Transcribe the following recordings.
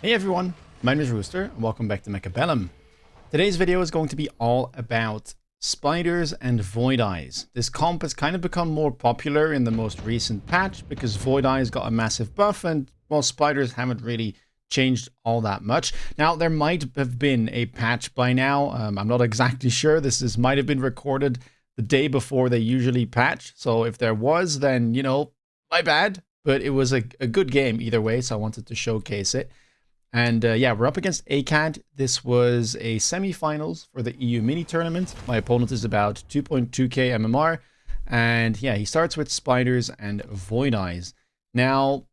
Hey everyone, my name is Rooster and welcome back to Mechabellum. Today's video is going to be all about spiders and void eyes. This comp has kind of become more popular in the most recent patch because void eyes got a massive buff and, well, spiders haven't really changed all that much. Now, there might have been a patch by now. I'm not exactly sure. This might have been recorded the day before they usually patch. So if there was, then, my bad. But it was a good game either way, so I wanted to showcase it. And yeah, we're up against ACAD. This was a semi-finals for the EU mini tournament. My opponent is about 2.2k MMR. And yeah, he starts with spiders and void eyes. Now,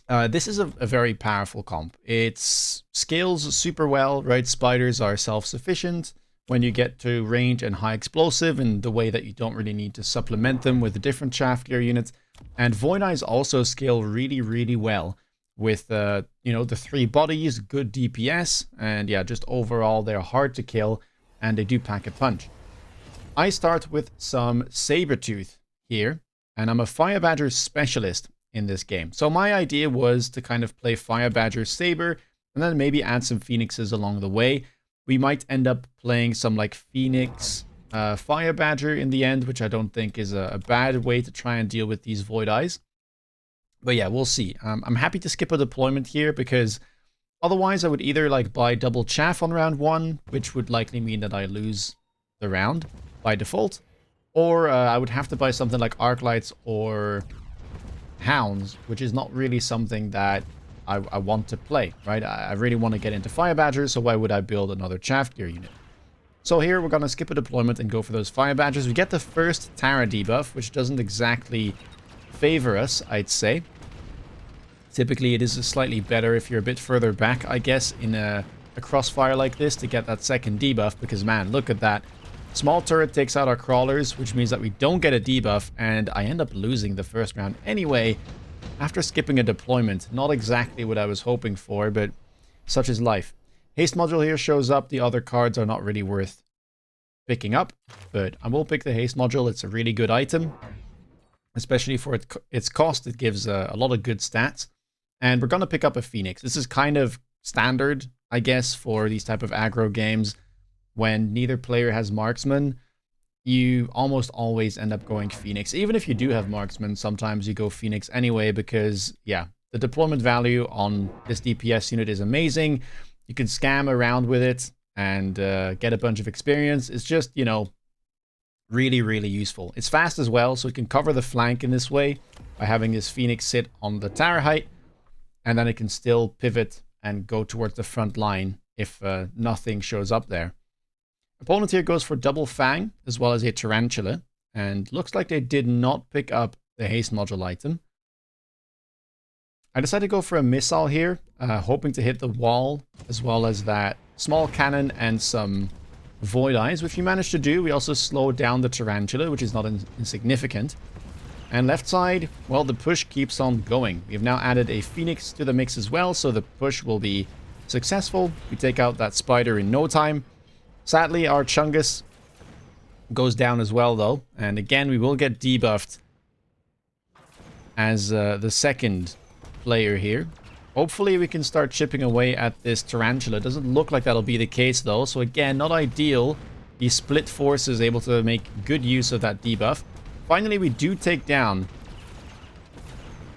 this is a very powerful comp. It scales super well, right? Spiders are self-sufficient when you get to range and high explosive in the way that you don't really need to supplement them with a different shaft gear unit. And void eyes also scale really, really well with the 3 bodies, good DPS, and yeah, just overall they're hard to kill and they do pack a punch. I start with some Sabertooth here, and I'm a Fire Badger specialist in this game. So my idea was to kind of play Fire Badger Saber and then maybe add some Phoenixes along the way. We might end up playing some like Phoenix Fire Badger in the end, which I don't think is a bad way to try and deal with these void eyes. But yeah, we'll see. I'm happy to skip a deployment here because otherwise I would either like buy double chaff on round 1, which would likely mean that I lose the round by default, or I would have to buy something like arc lights or hounds, which is not really something that I want to play, right? I really want to get into Fire Badgers, so why would I build another chaff gear unit? So here we're going to skip a deployment and go for those Fire Badgers. We get the first Tara debuff, which doesn't exactly favor us, I'd say. Typically, it is slightly better if you're a bit further back, I guess, in a crossfire like this to get that second debuff, because, man, look at that. Small turret takes out our crawlers, which means that we don't get a debuff, and I end up losing the first round anyway, after skipping a deployment. Not exactly what I was hoping for, but such is life. Haste module here shows up. The other cards are not really worth picking up, but I will pick the haste module. It's a really good item, especially for its cost. It gives a lot of good stats. And we're going to pick up a Phoenix. This is kind of standard, I guess, for these type of aggro games. When neither player has marksman, you almost always end up going Phoenix. Even if you do have marksman, sometimes you go Phoenix anyway because, yeah, the deployment value on this DPS unit is amazing. You can scam around with it and get a bunch of experience. It's just, really, really useful. It's fast as well, so it can cover the flank in this way by having this Phoenix sit on the tower height. And then it can still pivot and go towards the front line if nothing shows up there. Opponent here goes for double Fang as well as a Tarantula. And looks like they did not pick up the haste module item. I decided to go for a missile here, hoping to hit the wall as well as that small cannon and some void eyes, which we managed to do. We also slowed down the Tarantula, which is not insignificant. And left side, well, the push keeps on going. We have now added a Phoenix to the mix as well, so the push will be successful. We take out that spider in no time. Sadly, our Chungus goes down as well, though. And again, we will get debuffed as the second player here. Hopefully, we can start chipping away at this Tarantula. Doesn't look like that'll be the case, though. So again, not ideal. The split force is able to make good use of that debuff. Finally, we do take down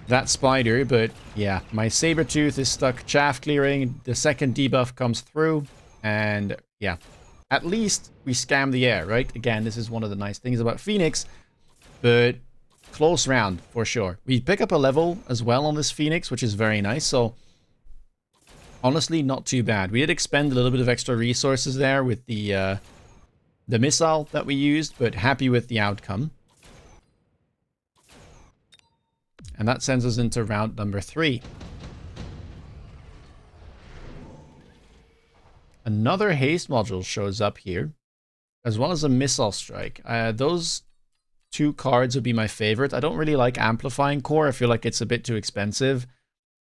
that spider, but yeah, my Sabertooth is stuck chaff clearing. The second debuff comes through, and yeah, at least we scam the air, right? Again, this is one of the nice things about Phoenix, but close round for sure. We pick up a level as well on this Phoenix, which is very nice, so honestly, not too bad. We did expend a little bit of extra resources there with the missile that we used, but happy with the outcome. And that sends us into round number 3. Another haste module shows up here, as well as a missile strike. Those 2 cards would be my favorite. I don't really like amplifying core. I feel like it's a bit too expensive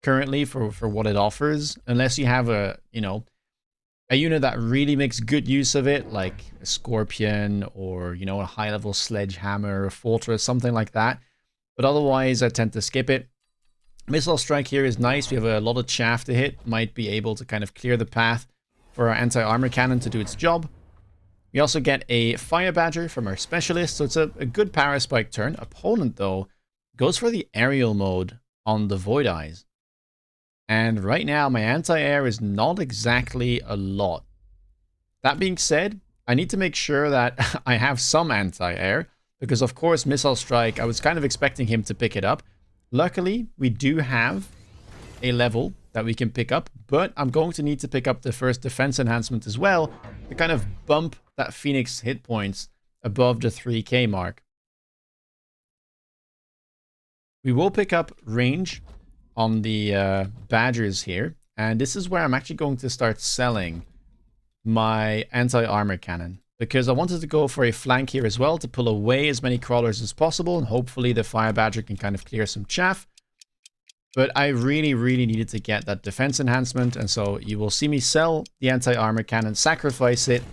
currently for what it offers, unless you have a unit that really makes good use of it, like a Scorpion or, a high-level Sledgehammer or Fortress, something like that. But otherwise, I tend to skip it. Missile Strike here is nice. We have a lot of chaff to hit. Might be able to kind of clear the path for our anti-armor cannon to do its job. We also get a Fire Badger from our Specialist, so it's a good Power Spike turn. Opponent, though, goes for the aerial mode on the Void Eyes. And right now, my anti-air is not exactly a lot. That being said, I need to make sure that I have some anti-air, because of course, Missile Strike, I was kind of expecting him to pick it up. Luckily, we do have a level that we can pick up, but I'm going to need to pick up the first defense enhancement as well to kind of bump that Phoenix hit points above the 3k mark. We will pick up range on the Badgers here, and this is where I'm actually going to start selling my anti-armor cannon, because I wanted to go for a flank here as well to pull away as many crawlers as possible, and hopefully the Fire Badger can kind of clear some chaff. But I really needed to get that defense enhancement, and so you will see me sell the anti-armor cannon, sacrifice it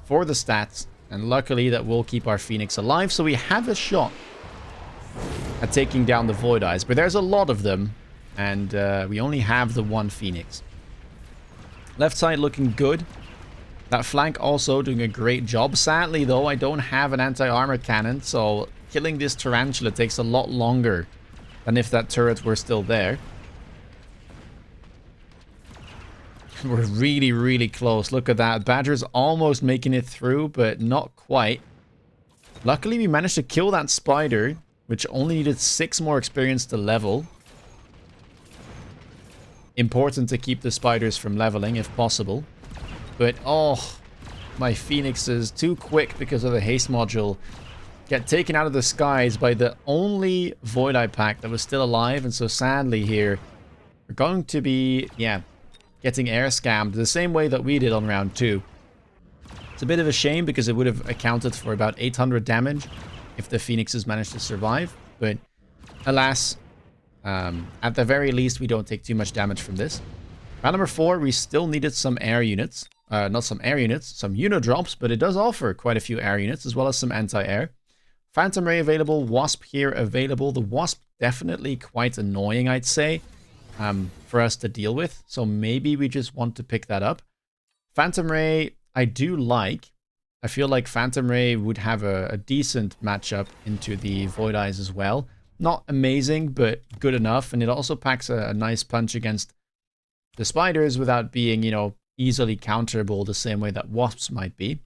for the stats, and luckily that will keep our Phoenix alive, so we have a shot at taking down the Void Eyes. But there's a lot of them, and we only have the one Phoenix. Left side looking good. That flank also doing a great job. Sadly, though, I don't have an anti-armor cannon, so killing this Tarantula takes a lot longer than if that turret were still there. We're really close. Look at that. Badger's almost making it through, but not quite. Luckily, we managed to kill that spider, which only needed 6 more experience to level. Important to keep the spiders from leveling if possible. But, oh, my Phoenix is too quick because of the haste module. Get taken out of the skies by the only Void Eye pack that was still alive. And so sadly here, we're going to be, getting air scammed the same way that we did on round 2. It's a bit of a shame because it would have accounted for about 800 damage if the Phoenixes managed to survive. But alas, at the very least, we don't take too much damage from this. Round number 4, we still needed some air units. Not some air units, some unidrops, but it does offer quite a few air units as well as some anti-air. Phantom Ray available, Wasp here available. The Wasp definitely quite annoying, I'd say, for us to deal with. So maybe we just want to pick that up. Phantom Ray, I do like. I feel like Phantom Ray would have a decent matchup into the Void Eyes as well. Not amazing, but good enough. And it also packs a nice punch against the spiders without being, you know, easily counterable the same way that Wasps might be.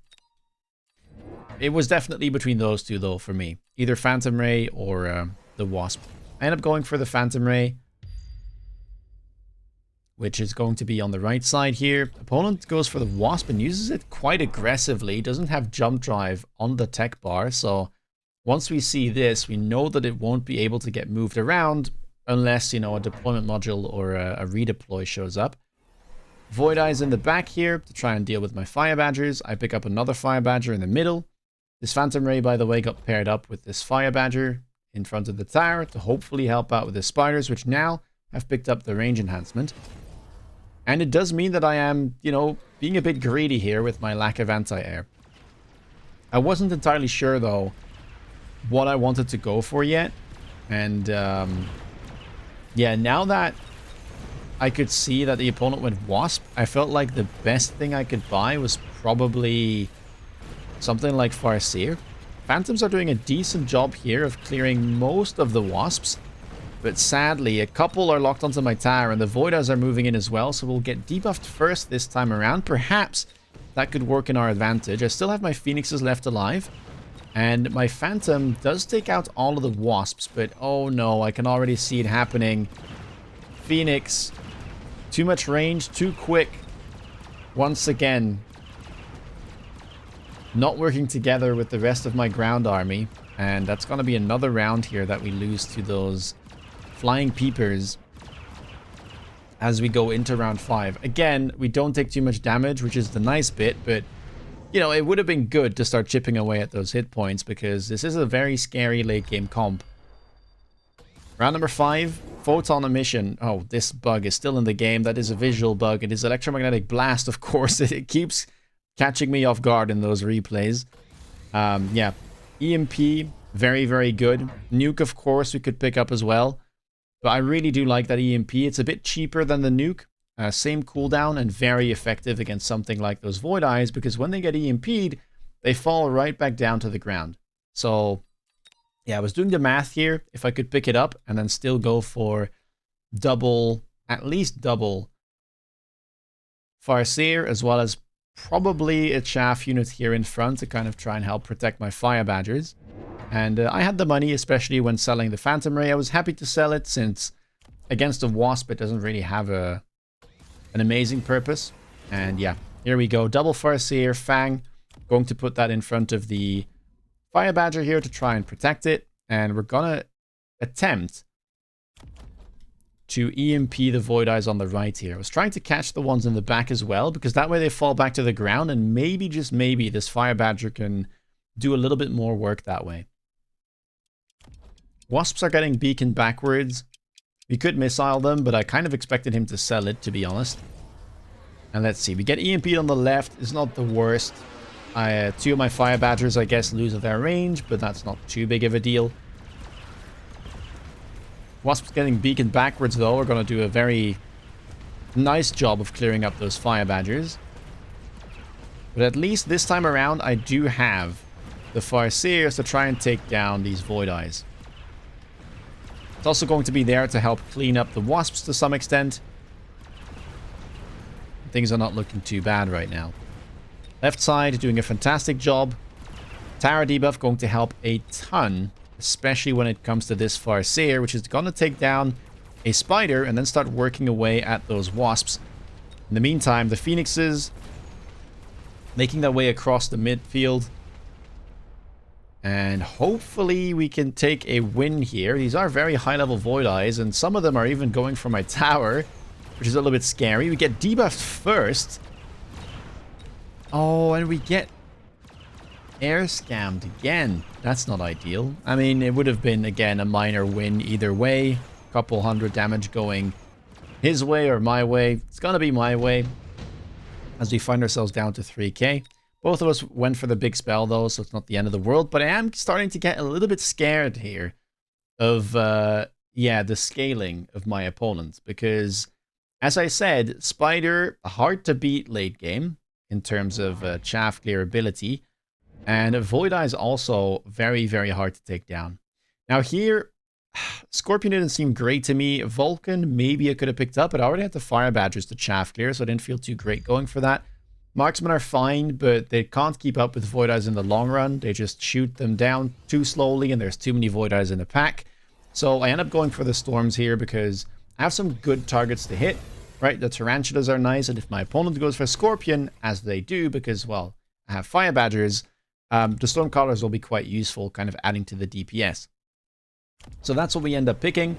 It was definitely between those two, though, for me. Either Phantom Ray or the Wasp. I end up going for the Phantom Ray, which is going to be on the right side here. Opponent goes for the Wasp and uses it quite aggressively. Doesn't have jump drive on the tech bar, so once we see this, we know that it won't be able to get moved around unless, you know, a deployment module or a redeploy shows up. Void Eyes in the back here to try and deal with my Fire Badgers. I pick up another Fire Badger in the middle. This Phantom Ray, by the way, got paired up with this Fire Badger in front of the tower to hopefully help out with the spiders, which now have picked up the range enhancement. And it does mean that I am, you know, being a bit greedy here with my lack of anti-air. I wasn't entirely sure, though, what I wanted to go for yet. And, yeah, now that I could see that the opponent went Wasp, I felt like the best thing I could buy was probably something like Farseer. Phantoms are doing a decent job here of clearing most of the Wasps. But sadly, a couple are locked onto my tower, and the Void Eyes are moving in as well, so we'll get debuffed first this time around. Perhaps that could work in our advantage. I still have my Phoenixes left alive, and my Phantom does take out all of the Wasps, but oh no, I can already see it happening. Phoenix, too much range, too quick. Once again, not working together with the rest of my ground army, and that's going to be another round here that we lose to those Flying Peepers as we go into round 5. Again, we don't take too much damage, which is the nice bit, but, you know, it would have been good to start chipping away at those hit points because this is a very scary late game comp. Round number 5, Photon Emission. Oh, this bug is still in the game. That is a visual bug. It is Electromagnetic Blast, of course. It keeps catching me off guard in those replays. Yeah, EMP, very good. Nuke, of course, we could pick up as well. But I really do like that EMP. It's a bit cheaper than the nuke. Same cooldown and very effective against something like those Void Eyes, because when they get EMP'd, they fall right back down to the ground. So, yeah, I was doing the math here. If I could pick it up and then still go for double, at least double Farseer, as well as probably a chaff unit here in front to kind of try and help protect my Fire Badgers. And I had the money, especially when selling the Phantom Ray. I was happy to sell it since against a Wasp, it doesn't really have an amazing purpose. And yeah, here we go. Double Farseer, Fang. Going to put that in front of the Fire Badger here to try and protect it. And we're going to attempt to EMP the Void Eyes on the right here. I was trying to catch the ones in the back as well, because that way they fall back to the ground, and maybe, just maybe, this Fire Badger can do a little bit more work that way. Wasps are getting beaconed backwards. We could missile them, but I kind of expected him to sell it, to be honest. And let's see, we get EMP'd on the left. It's not the worst. Two of my Fire Badgers, I guess, lose their range, but that's not too big of a deal. Wasps getting beaconed backwards, though, are going to do a very nice job of clearing up those Fire Badgers. But at least this time around, I do have the Farseers to try and take down these Void Eyes. It's also going to be there to help clean up the Wasps to some extent. Things are not looking too bad right now. Left side doing a fantastic job. Tara debuff going to help a ton, especially when it comes to this Farseer, which is going to take down a Spider and then start working away at those Wasps. In the meantime, the Phoenixes making their way across the midfield. And hopefully we can take a win here. These are very high-level Void Eyes, and some of them are even going for my tower, which is a little bit scary. We get debuffed first. Oh, and we get air scammed again. That's not ideal. I mean, it would have been, again, a minor win either way. A couple hundred damage going his way or my way. It's going to be my way as we find ourselves down to 3k. Both of us went for the big spell, though, so it's not the end of the world. But I am starting to get a little bit scared here of, yeah, the scaling of my opponents. Because, as I said, Spider, hard to beat late game in terms of chaff clear ability. And Void Eye is also very, very hard to take down. Now here, Scorpion didn't seem great to me. Vulcan, maybe I could have picked up, but I already had the Fire Badgers to chaff clear, so I didn't feel too great going for that. Marksmen are fine, but they can't keep up with Void Eyes in the long run. They just shoot them down too slowly, and there's too many Void Eyes in the pack. So I end up going for the Storms here because I have some good targets to hit, right? The Tarantulas are nice, and if my opponent goes for Scorpion, as they do, because, well, I have Fire Badgers, the Stormcallers will be quite useful, kind of adding to the DPS. So that's what we end up picking.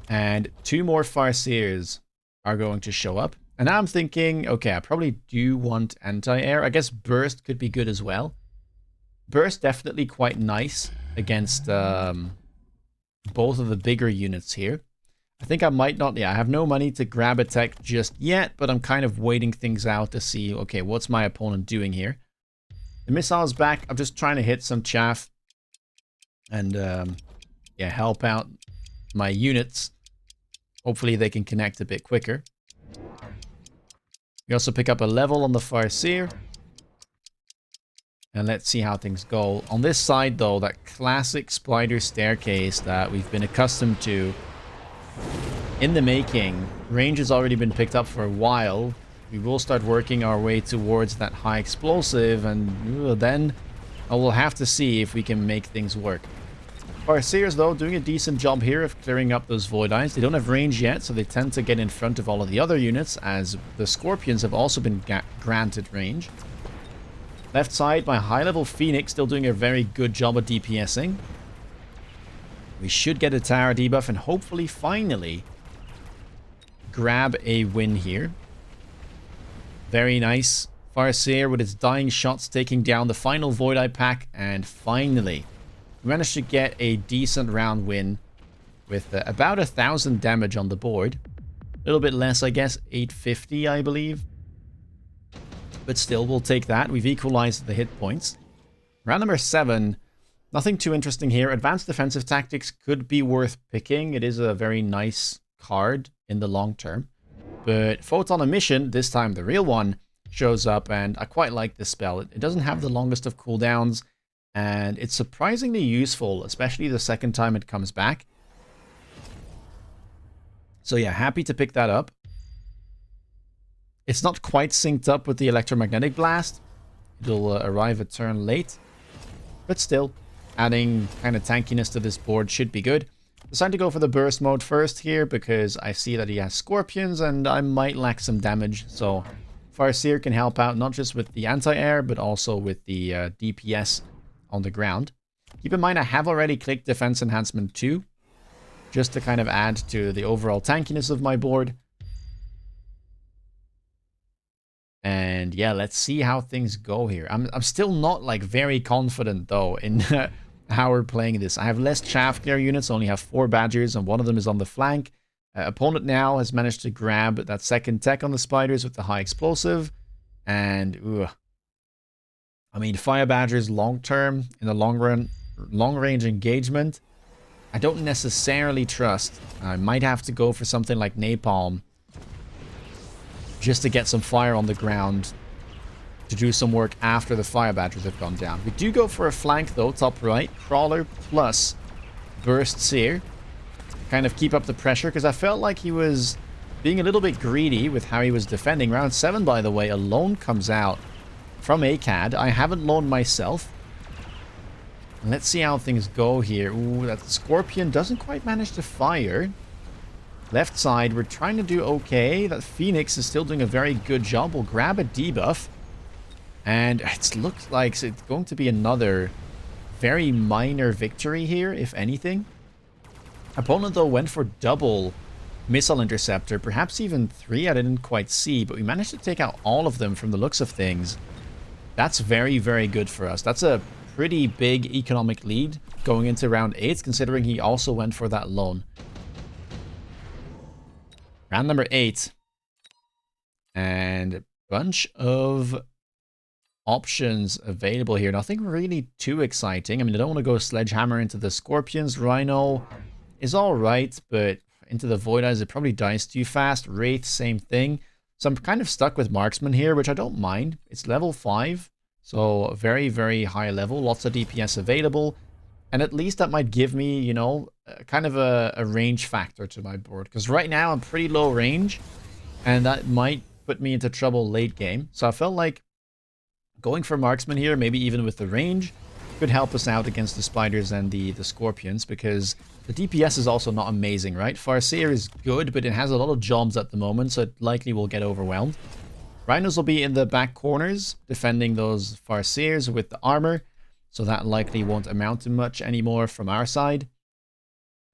And two more Farseers are going to show up. And now I'm thinking, okay, I probably do want anti-air. I guess Burst could be good as well. Burst definitely quite nice against both of the bigger units here. I think I might not, yeah, I have no money to grab a tech just yet, but I'm kind of waiting things out to see, okay, what's my opponent doing here? The missile's back. I'm just trying to hit some chaff and, yeah, help out my units. Hopefully they can connect a bit quicker. We also pick up a level on the Farseer. And let's see how things go. On this side, though, that classic spider staircase that we've been accustomed to in the making. Range has already been picked up for a while. We will start working our way towards that high explosive, and then I will have to see if we can make things work. Farseers, though, doing a decent job here of clearing up those Void Eyes. They don't have range yet, so they tend to get in front of all of the other units, as the Scorpions have also been granted range. Left side, my high-level Phoenix still doing a very good job of DPSing. We should get a tower debuff and hopefully, finally, grab a win here. Very nice. Farseer with its dying shots taking down the final Void Eye pack, and finally we managed to get a decent round win with about 1,000 damage on the board. A little bit less, I guess, 850, I believe. But still, we'll take that. We've equalized the hit points. Round number 7, Nothing too interesting here. Advanced defensive tactics could be worth picking. It is a very nice card in the long term. But Photon Emission, this time the real one, shows up, and I quite like this spell. It doesn't have the longest of cooldowns, and it's surprisingly useful, especially the second time it comes back. So yeah, happy to pick that up. It's not quite synced up with the Electromagnetic Blast. It'll arrive a turn late. But still, adding kind of tankiness to this board should be good. Decided to go for the burst mode first here because I see that he has Scorpions and I might lack some damage. So Farseer can help out not just with the anti-air, but also with the DPS on the ground. Keep in mind I have already clicked Defense Enhancement 2, just to kind of add to the overall tankiness of my board. And yeah, let's see how things go here. I'm still not like very confident though in how we're playing this. I have less chaff clear units, only have 4 badgers, and one of them is on the flank. Opponent now has managed to grab that second tech on the spiders with the high explosive. And I mean, fire badgers long term, in the long run, long range engagement, I don't necessarily trust. I might have to go for something like napalm just to get some fire on the ground to do some work after the fire badgers have gone down. We do go for a flank though, top right. Crawler plus burst seer. Kind of keep up the pressure, because I felt like he was being a little bit greedy with how he was defending. Round 7, by the way, a loan comes out from ACAD. I haven't loaned myself. Let's see how things go here. Ooh, that Scorpion doesn't quite manage to fire. Left side, we're trying to do okay. That Phoenix is still doing a very good job. We'll grab a debuff. And it looks like it's going to be another very minor victory here, if anything. Opponent, though, went for double missile interceptor. Perhaps even 3, I didn't quite see. But we managed to take out all of them from the looks of things. That's very, very good for us. That's a pretty big economic lead going into round 8, considering he also went for that loan. Round number 8. And a bunch of options available here. Nothing really too exciting. I mean, I don't want to go Sledgehammer into the Scorpions. Rhino is alright, but into the Void Eyes, it probably dies too fast. Wraith, same thing. So I'm kind of stuck with Marksman here, which I don't mind. It's level 5, so very, very high level. Lots of DPS available. And at least that might give me, you know, kind of a range factor to my board. Because right now I'm pretty low range, and that might put me into trouble late game. So I felt like going for Marksman here, maybe even with the range, could help us out against the Spiders and the Scorpions, because the DPS is also not amazing, right? Farseer is good, but it has a lot of jobs at the moment, so it likely will get overwhelmed. Rhinos will be in the back corners, defending those Farseers with the armor, so that likely won't amount to much anymore from our side.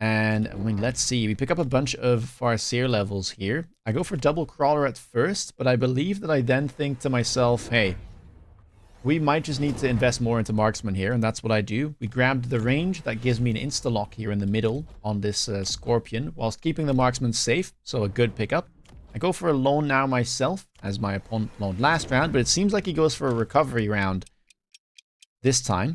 And I mean, let's see, we pick up a bunch of Farseer levels here. I go for double Crawler at first, but I believe that I then think to myself, hey, we might just need to invest more into Marksman here, and that's what I do. We grabbed the range. That gives me an insta-lock here in the middle on this Scorpion, whilst keeping the Marksman safe, so a good pickup. I go for a loan now myself, as my opponent loaned last round, but it seems like he goes for a recovery round this time.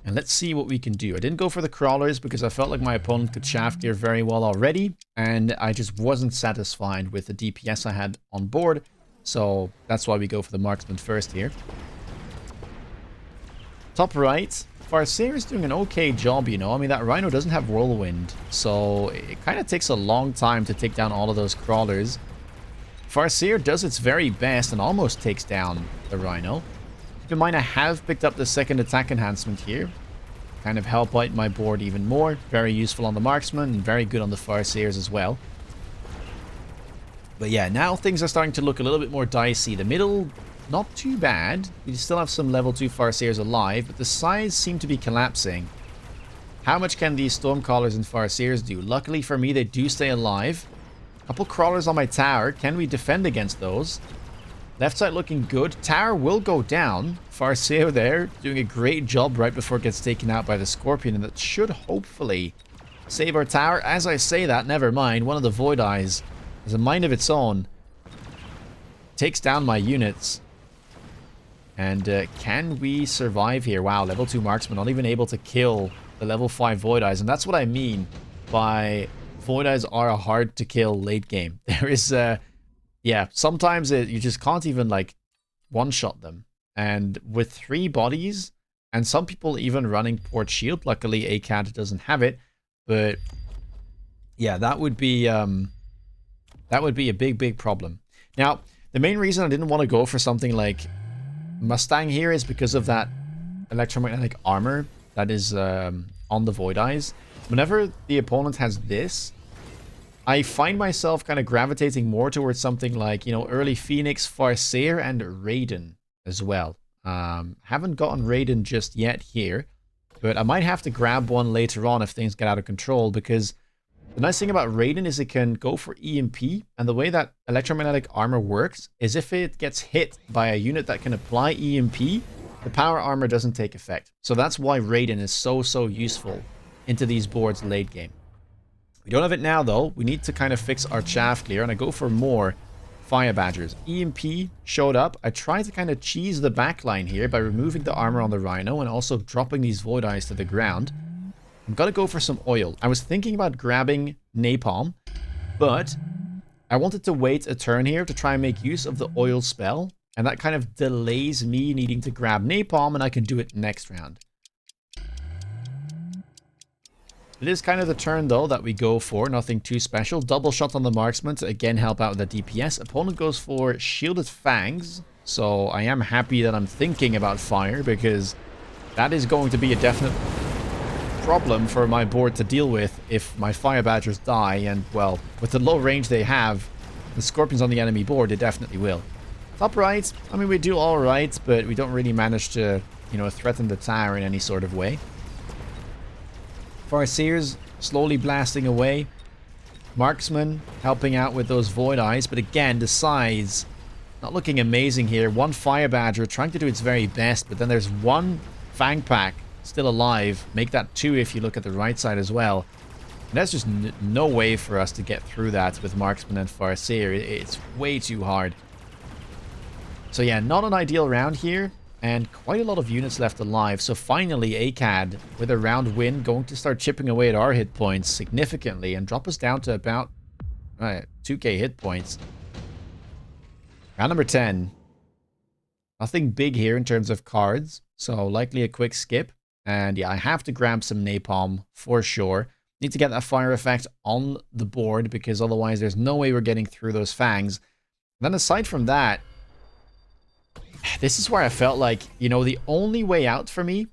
And let's see what we can do. I didn't go for the Crawlers because I felt like my opponent could shaft gear very well already, and I just wasn't satisfied with the DPS I had on board. So that's why we go for the Marksman first here. Top right, Farseer is doing an okay job, you know. I mean, that Rhino doesn't have Whirlwind, so it kind of takes a long time to take down all of those Crawlers. Farseer does its very best and almost takes down the Rhino. Keep in mind, I have picked up the second attack enhancement here. Kind of help out my board even more. Very useful on the Marksman and very good on the Farseers as well. But yeah, now things are starting to look a little bit more dicey. The middle, not too bad. We still have some level 2 Farseers alive, but the sides seem to be collapsing. How much can these Stormcallers and Farseers do? Luckily for me, they do stay alive. A couple Crawlers on my tower. Can we defend against those? Left side looking good. Tower will go down. Farseer there, doing a great job right before it gets taken out by the Scorpion, and that should hopefully save our tower. As I say that, never mind. One of the Void Eyes has a mind of its own. Takes down my units. And can we survive here? Wow, level 2 marksman, not even able to kill the level 5 Void Eyes. And that's what I mean by Void Eyes are hard to kill late game. There is, yeah, sometimes you just can't even, like, one-shot them. And with 3 bodies, and some people even running Port Shield, luckily ACAD doesn't have it, but yeah, that would be a big problem. Now, the main reason I didn't want to go for something like Mustang here is because of that electromagnetic armor that is on the Void Eyes. Whenever the opponent has this, I find myself kind of gravitating more towards something like, you know, early Phoenix, Farseer, and Raiden as well. Haven't gotten Raiden just yet here, but I might have to grab one later on if things get out of control, because the nice thing about Raiden is it can go for EMP, and the way that electromagnetic armor works is if it gets hit by a unit that can apply EMP, the power armor doesn't take effect. So that's why Raiden is so useful into these boards late game. We don't have it now though. We need to kind of fix our chaff clear, and I go for more Fire Badgers. EMP showed up. I tried to kind of cheese the backline here by removing the armor on the Rhino and also dropping these Void Eyes to the ground. I'm gonna go for some oil. I was thinking about grabbing Napalm, but I wanted to wait a turn here to try and make use of the oil spell, and that kind of delays me needing to grab Napalm, and I can do it next round. It is kind of the turn, though, that we go for. Nothing too special. Double shot on the marksman to, again, help out with the DPS. Opponent goes for Shielded Fangs. So I am happy that I'm thinking about fire, because that is going to be a definite problem for my board to deal with if my Fire Badgers die. And, well, with the low range they have, the Scorpions on the enemy board, they definitely will. Top right, I mean, we do all right, but we don't really manage to, you know, threaten the tower in any sort of way. Farseers slowly blasting away. Marksman helping out with those Void Eyes, but again, the size not looking amazing here. One Fire Badger trying to do its very best, but then there's one Fang Pack still alive. Make that 2 if you look at the right side as well. And there's just no way for us to get through that with Marksman and Farseer. It's way too hard. So yeah, not an ideal round here. And quite a lot of units left alive. So finally, ACAD, with a round win, going to start chipping away at our hit points significantly and drop us down to about 2k hit points. Round number 10. Nothing big here in terms of cards. So likely a quick skip. And yeah, I have to grab some Napalm for sure. Need to get that fire effect on the board, because otherwise there's no way we're getting through those fangs. And then aside from that, this is where I felt like, you know, the only way out for me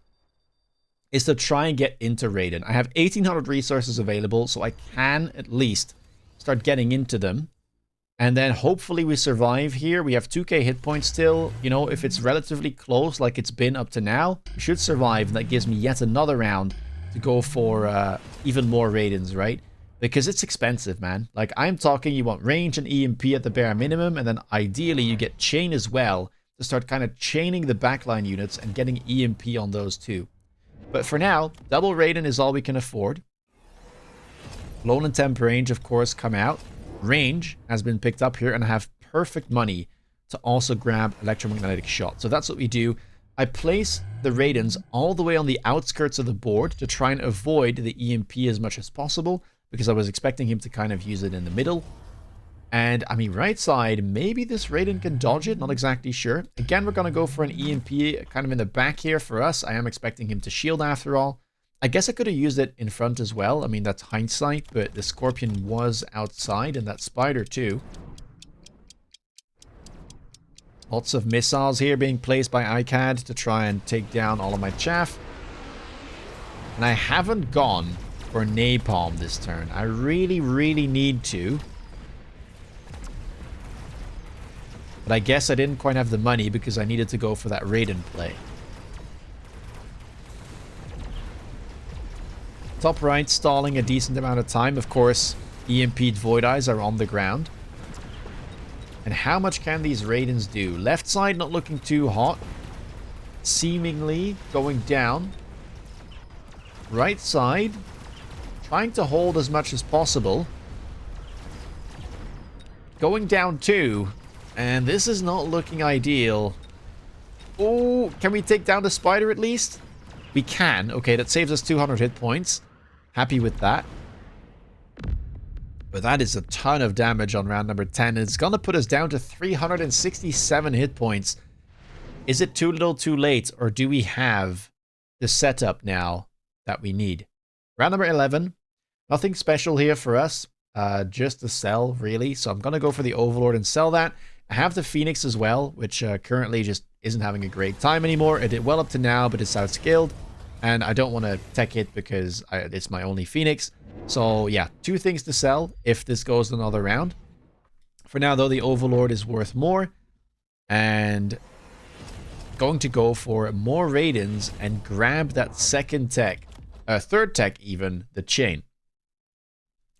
is to try and get into Raiden. I have 1,800 resources available, so I can at least start getting into them. And then hopefully we survive here. We have 2k hit points still. You know, if it's relatively close like it's been up to now, we should survive. And that gives me yet another round to go for even more Raidens, right? Because it's expensive, man. Like, I'm talking, you want range and EMP at the bare minimum, and then ideally you get chain as well, to start kind of chaining the backline units and getting EMP on those too. But for now, double Raiden is all we can afford. Lone and Temp range, of course, come out. Range has been picked up here, and I have perfect money to also grab electromagnetic shot. So that's what we do. I place the Raidens all the way on the outskirts of the board to try and avoid the EMP as much as possible, because I was expecting him to kind of use it in the middle. And, I mean, right side, maybe this Raiden can dodge it, not exactly sure. Again, we're going to go for an EMP kind of in the back here for us. I am expecting him to shield after all. I guess I could have used it in front as well. I mean, that's hindsight, but the Scorpion was outside, and that Spider too. Lots of missiles here being placed by ICAD to try and take down all of my chaff. And I haven't gone for Napalm this turn. I really need to. But I guess I didn't quite have the money because I needed to go for that Raiden play. Top right, stalling a decent amount of time. Of course, EMP'd Void Eyes are on the ground. And how much can these Raidens do? Left side not looking too hot. Seemingly going down. Right side, trying to hold as much as possible. Going down too. And this is not looking ideal. Oh, can we take down the spider at least? We can. Okay, that saves us 200 hit points. Happy with that. But that is a ton of damage on round number 10. It's going to put us down to 367 hit points. Is it too little too late, or do we have the setup now that we need? Round number 11. Nothing special here for us. Just a sell, really. So I'm going to go for the Overlord and sell that. I have the Phoenix as well, which currently just isn't having a great time anymore. It did well up to now, but it's outskilled. And I don't want to tech it because it's my only Phoenix. So yeah, 2 things to sell if this goes another round. For now, though, the Overlord is worth more. And going to go for more Raidens and grab that second tech. Third tech even, the chain.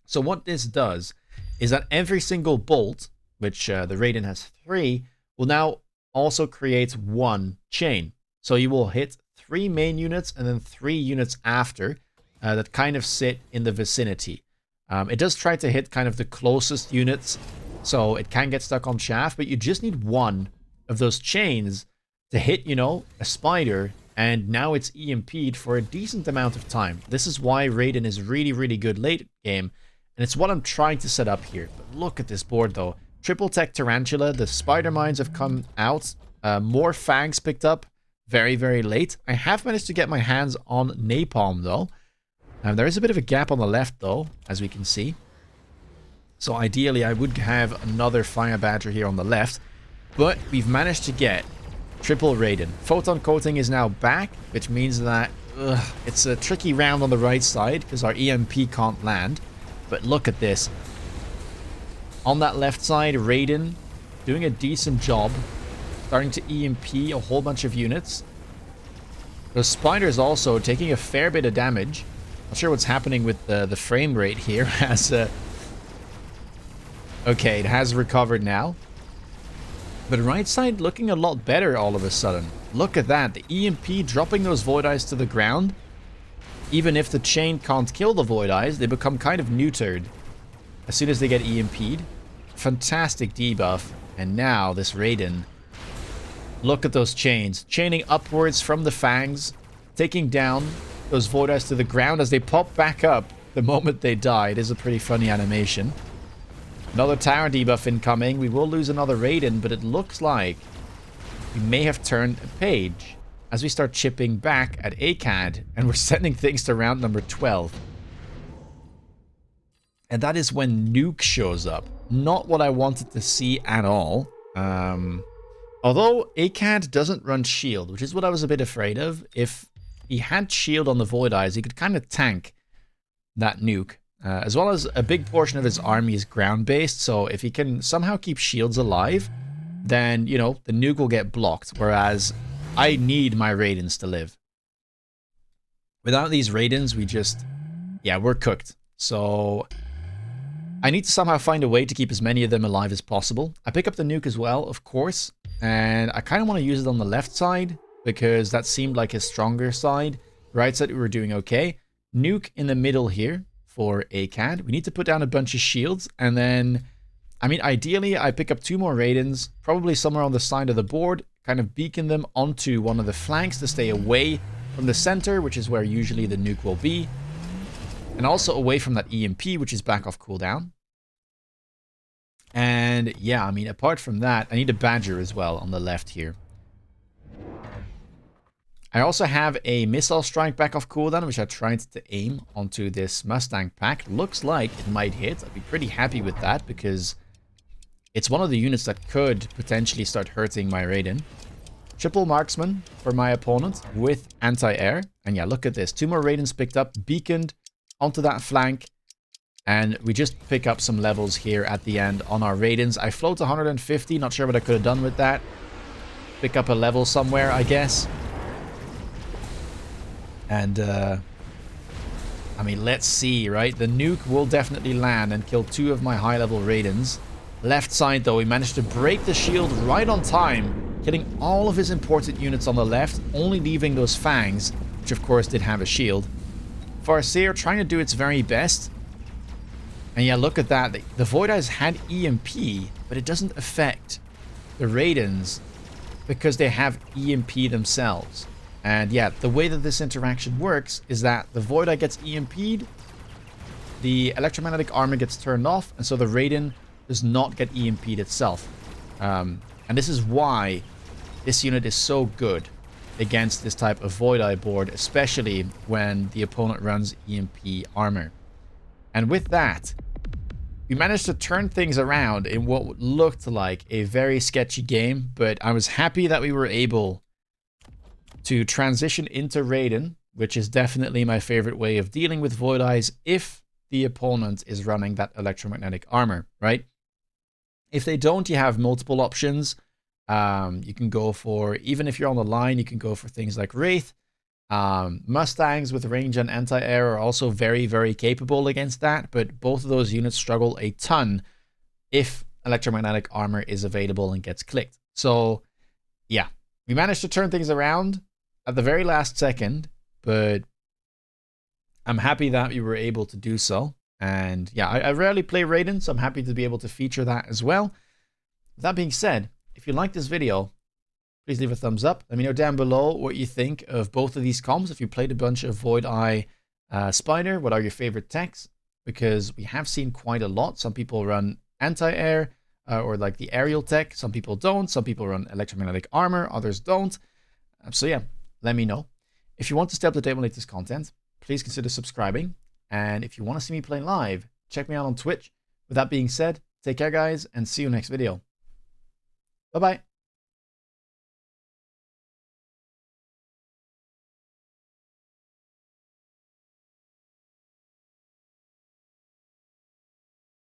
So what this does is that every single bolt, which the Raiden has 3, will now also create 1 chain. So you will hit 3 main units and then 3 units after that kind of sit in the vicinity. It does try to hit kind of the closest units, so it can get stuck on chaff, but you just need 1 of those chains to hit, you know, a spider, and now it's EMP'd for a decent amount of time. This is why Raiden is really, really good late game, and it's what I'm trying to set up here. But look at this board, though. Triple tech Tarantula, the spider mines have come out, more fangs picked up very, very late. I have managed to get my hands on napalm, though. There is a bit of a gap on the left, though, as we can see. So ideally, I would have another Fire Badger here on the left, but we've managed to get triple Raiden. Photon coating is now back, which means that it's a tricky round on the right side because our EMP can't land. But look at this. On that left side, Raiden doing a decent job, starting to EMP a whole bunch of units. The spiders also taking a fair bit of damage. Not sure what's happening with the frame rate here. Okay, it has recovered now. But right side looking a lot better all of a sudden. Look at that. The EMP dropping those Void Eyes to the ground. Even if the chain can't kill the Void Eyes, they become kind of neutered as soon as they get EMP'd. Fantastic debuff. And now this Raiden. Look at those chains. Chaining upwards from the fangs. Taking down those Void Eyes to the ground as they pop back up the moment they die. It is a pretty funny animation. Another tower debuff incoming. We will lose another Raiden, but it looks like we may have turned a page as we start chipping back at ACAD, and we're sending things to round number 12. And that is when Nuke shows up. Not what I wanted to see at all. Although ACAD doesn't run shield, which is what I was a bit afraid of. If he had shield on the Void Eyes, he could kind of tank that Nuke. As well as a big portion of his army is ground-based, so if he can somehow keep shields alive, then, you know, the Nuke will get blocked, whereas I need my Raidens to live. Without these Raidens, we're cooked. So I need to somehow find a way to keep as many of them alive as possible. I pick up the Nuke as well, of course, and I kind of want to use it on the left side, because that seemed like his stronger side. Right side, we were doing okay. Nuke in the middle here for ACAD. We need to put down a bunch of shields, and then, I mean, ideally, I pick up 2 more Raidens, probably somewhere on the side of the board, kind of beacon them onto one of the flanks to stay away from the center, which is where usually the Nuke will be, and also away from that EMP, which is back off cooldown. And yeah, I mean, apart from that, I need a Badger as well on the left here. I also have a Missile Strike back off cooldown, which I tried to aim onto this Mustang pack. Looks like it might hit. I'd be pretty happy with that, because it's one of the units that could potentially start hurting my Raiden. Triple Marksman for my opponent with anti-air. And yeah, look at this. 2 more Raidens picked up, beaconed onto that flank. And we just pick up some levels here at the end on our Raidens. I float 150. Not sure what I could have done with that. Pick up a level somewhere, I guess. And, I mean, let's see, right? The Nuke will definitely land and kill 2 of my high-level Raidens. Left side, though, we managed to break the shield right on time, killing all of his important units on the left, only leaving those fangs, which of course did have a shield. Farseer trying to do its very best. And yeah, look at that. The Void Eyes had EMP, but it doesn't affect the Raidens because they have EMP themselves. And yeah, the way that this interaction works is that the Void Eye gets EMP'd, the electromagnetic armor gets turned off, and so the Raiden does not get EMP'd itself. And this is why this unit is so good against this type of Void Eye board, especially when the opponent runs EMP armor. And with that, we managed to turn things around in what looked like a very sketchy game, but I was happy that we were able to transition into Raiden, which is definitely my favorite way of dealing with Void Eyes if the opponent is running that electromagnetic armor, right? If they don't, you have multiple options. You can go for, even if you're on the line, you can go for things like Wraith. Mustangs with range and anti-air are also very, very capable against that, but both of those units struggle a ton if electromagnetic armor is available and gets clicked. So, yeah, we managed to turn things around at the very last second, but I'm happy that we were able to do so. And yeah, I rarely play Raiden, so I'm happy to be able to feature that as well. With that being said, if you like this video, please leave a thumbs up. Let me know down below what you think of both of these comps. If you played a bunch of Void Eye Spider, what are your favorite techs? Because we have seen quite a lot. Some people run anti-air or like the aerial tech. Some people don't. Some people run electromagnetic armor. Others don't. So yeah, let me know. If you want to stay up to date on latest content, please consider subscribing. And if you want to see me play live, check me out on Twitch. With that being said, take care guys and see you next video. Bye-bye.